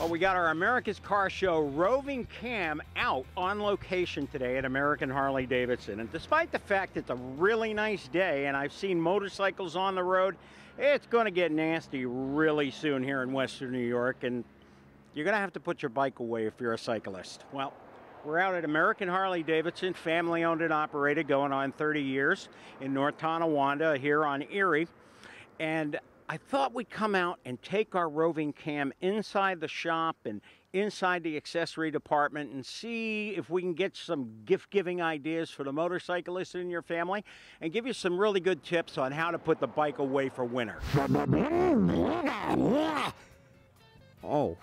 Well, we got our America's Car Show roving cam out on location today at American Harley-Davidson. And despite the fact it's a really nice day and I've seen motorcycles on the road, it's going to get nasty really soon here in Western New York. And you're going to have to put your bike away if you're a cyclist. Well, we're out at American Harley-Davidson, family owned and operated, going on 30 years in North Tonawanda here on Erie. And I thought we'd come out and take our roving cam inside the shop and inside the accessory department and see if we can get some gift-giving ideas for the motorcyclists in your family and give you some really good tips on how to put the bike away for winter. Oh.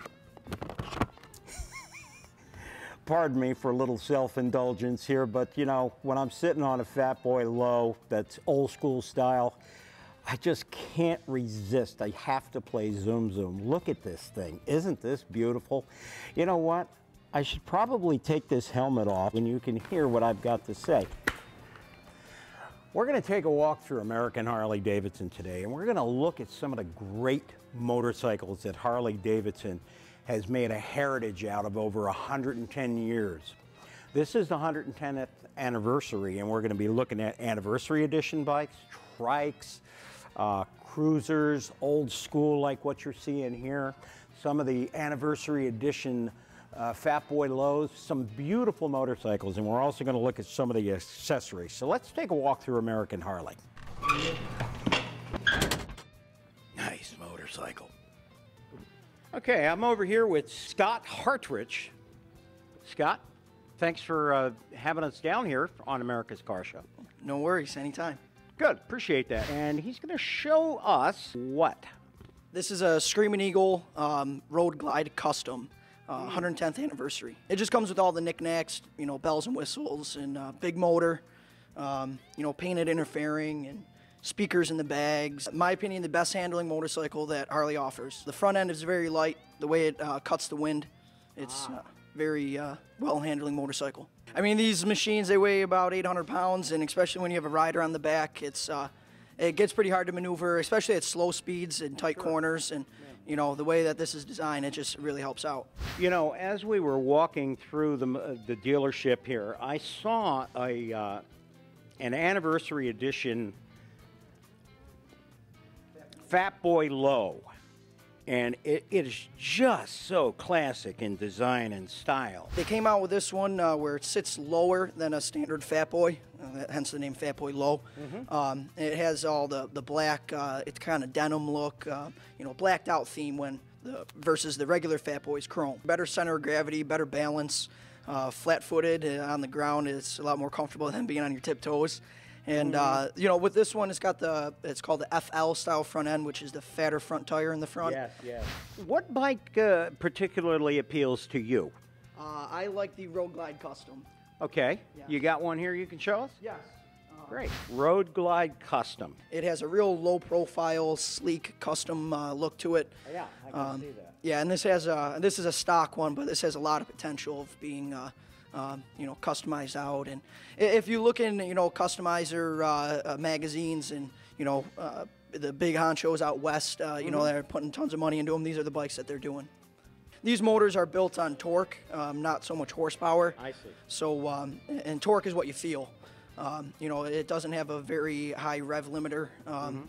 Pardon me for a little self-indulgence here, but you know, when I'm sitting on a Fat Boy Low that's old school style, I just can't resist. I have to play Zoom Zoom. Look at this thing. Isn't this beautiful? You know what? I should probably take this helmet off and you can hear what I've got to say. We're going to take a walk through American Harley-Davidson today, and we're going to look at some of the great motorcycles that Harley-Davidson has made a heritage out of over 110 years. This is the 110th anniversary, and we're going to be looking at anniversary edition bikes, trikes, cruisers, old school like what you're seeing here, some of the anniversary edition Fat Boy Lows, some beautiful motorcycles, and we're also going to look at some of the accessories. So let's take a walk through American Harley. Nice motorcycle. Okay, I'm over here with Scott Hartrich. Scott, thanks for having us down here on America's Car Show. No worries, anytime. Good, appreciate that. And he's going to show us what? This is a Screaming Eagle Road Glide Custom, 110th anniversary. It just comes with all the knickknacks, you know, bells and whistles, and big motor, you know, painted interfering, and speakers in the bags. In my opinion, the best handling motorcycle that Harley offers. The front end is very light. The way it cuts the wind, it's very well handling motorcycle. I mean, these machines, they weigh about 800 pounds, and especially when you have a rider on the back, it gets pretty hard to maneuver, especially at slow speeds and tight corners. And you know, the way that this is designed, it just really helps out. You know, as we were walking through the dealership here, I saw an anniversary edition Fat Boy Low, and it is just so classic in design and style. They came out with this one where it sits lower than a standard Fat Boy, hence the name Fat Boy Low. It has all the black, it's kind of denim look, you know, blacked out theme versus the regular Fat Boy's chrome. Better center of gravity, better balance, flat-footed on the ground. It's a lot more comfortable than being on your tiptoes. And, you know, with this one, it's called the FL style front end, which is the fatter front tire in the front. Yes, yes. What bike particularly appeals to you? I like the Road Glide Custom. Okay. Yeah. You got one here you can show us? Yes. Great. Road Glide Custom. It has a real low profile, sleek, custom look to it. Yeah, I can see that. Yeah, and this is a stock one, but this has a lot of potential of being you know, customized out. And if you look in, you know, customizer magazines and, you know, the big honchos out west, you know, they're putting tons of money into them. These are the bikes that they're doing. These motors are built on torque, not so much horsepower. I see. So, and torque is what you feel. You know, it doesn't have a very high rev limiter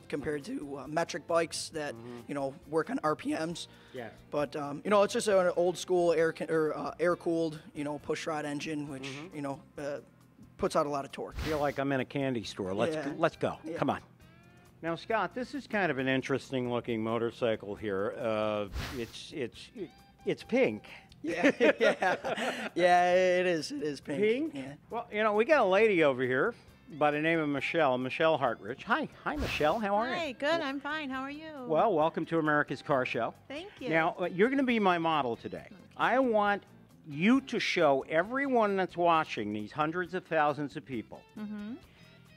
compared to metric bikes that, you know, work on RPMs. Yeah. But, you know, it's just an old school air-cooled, you know, push-rod engine, which, you know, puts out a lot of torque. I feel like I'm in a candy store. Let's go. Yeah. Come on. Now, Scott, this is kind of an interesting looking motorcycle here. It's pink. Yeah, yeah, it is. It is pink. Pink? Yeah. Well, you know, we got a lady over here by the name of Michelle Hartrich. Hi, Michelle. How are you? Hi, good. I'm fine. How are you? Well, welcome to America's Car Show. Thank you. Now, you're going to be my model today. Okay. I want you to show everyone that's watching, these hundreds of thousands of people,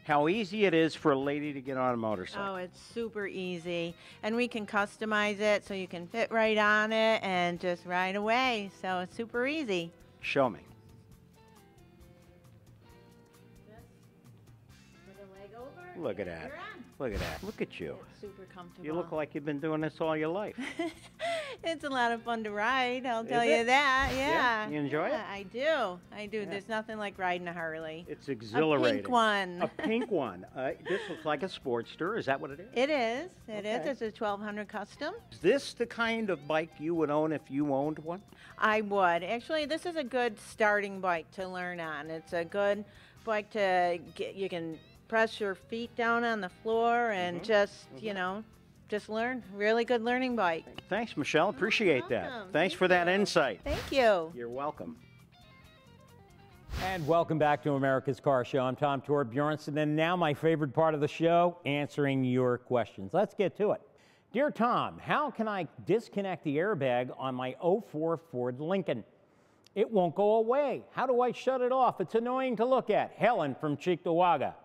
how easy it is for a lady to get on a motorcycle. Oh, it's super easy. And we can customize it so you can fit right on it and just ride away. So it's super easy. Show me. Just put a leg over. Look at that. You're on. Look at that. Look at you. It's super comfortable. You look like you've been doing this all your life. It's a lot of fun to ride, I'll tell Is you it? that. Yeah. You enjoy it? I do. I do. Yeah. There's nothing like riding a Harley. It's exhilarating. A pink one. A pink one. This looks like a Sportster. Is that what it is? It is. It is. Okay. It's a 1200 custom. Is this the kind of bike you would own if you owned one? I would. Actually, this is a good starting bike to learn on. It's a good bike to get, you can press your feet down on the floor and just, you know, just learn. Really good learning bike. Thanks, Michelle. Appreciate that. welcome. Thanks Thank for that you. insight. Thank you. You're welcome. And welcome back to America's Car Show. I'm Tom Torbjornsen, and now my favorite part of the show, answering your questions. Let's get to it. Dear Tom, how can I disconnect the airbag on my '04 Ford Lincoln? It won't go away. How do I shut it off? It's annoying to look at. Helen from Cheektowaga.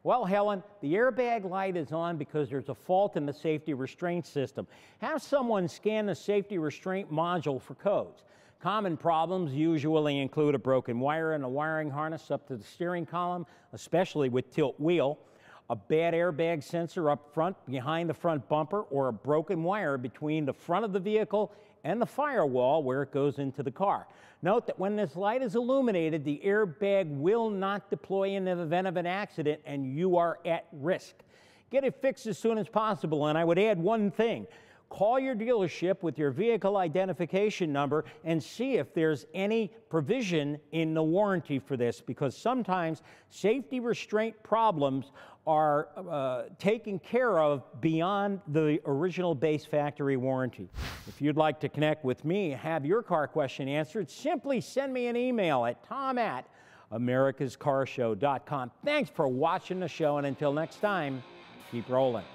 Well, Helen, the airbag light is on because there's a fault in the safety restraint system. Have someone scan the safety restraint module for codes. Common problems usually include a broken wire in the wiring harness up to the steering column, especially with tilt wheel, a bad airbag sensor up front behind the front bumper, or a broken wire between the front of the vehicle and the firewall where it goes into the car. Note that when this light is illuminated, the airbag will not deploy in the event of an accident and you are at risk. Get it fixed as soon as possible, and I would add one thing. Call your dealership with your vehicle identification number and see if there's any provision in the warranty for this, because sometimes safety restraint problems are taken care of beyond the original base factory warranty. If you'd like to connect with me, have your car question answered, simply send me an email at tom@americascarshow.com. Thanks for watching the show, and until next time, keep rolling.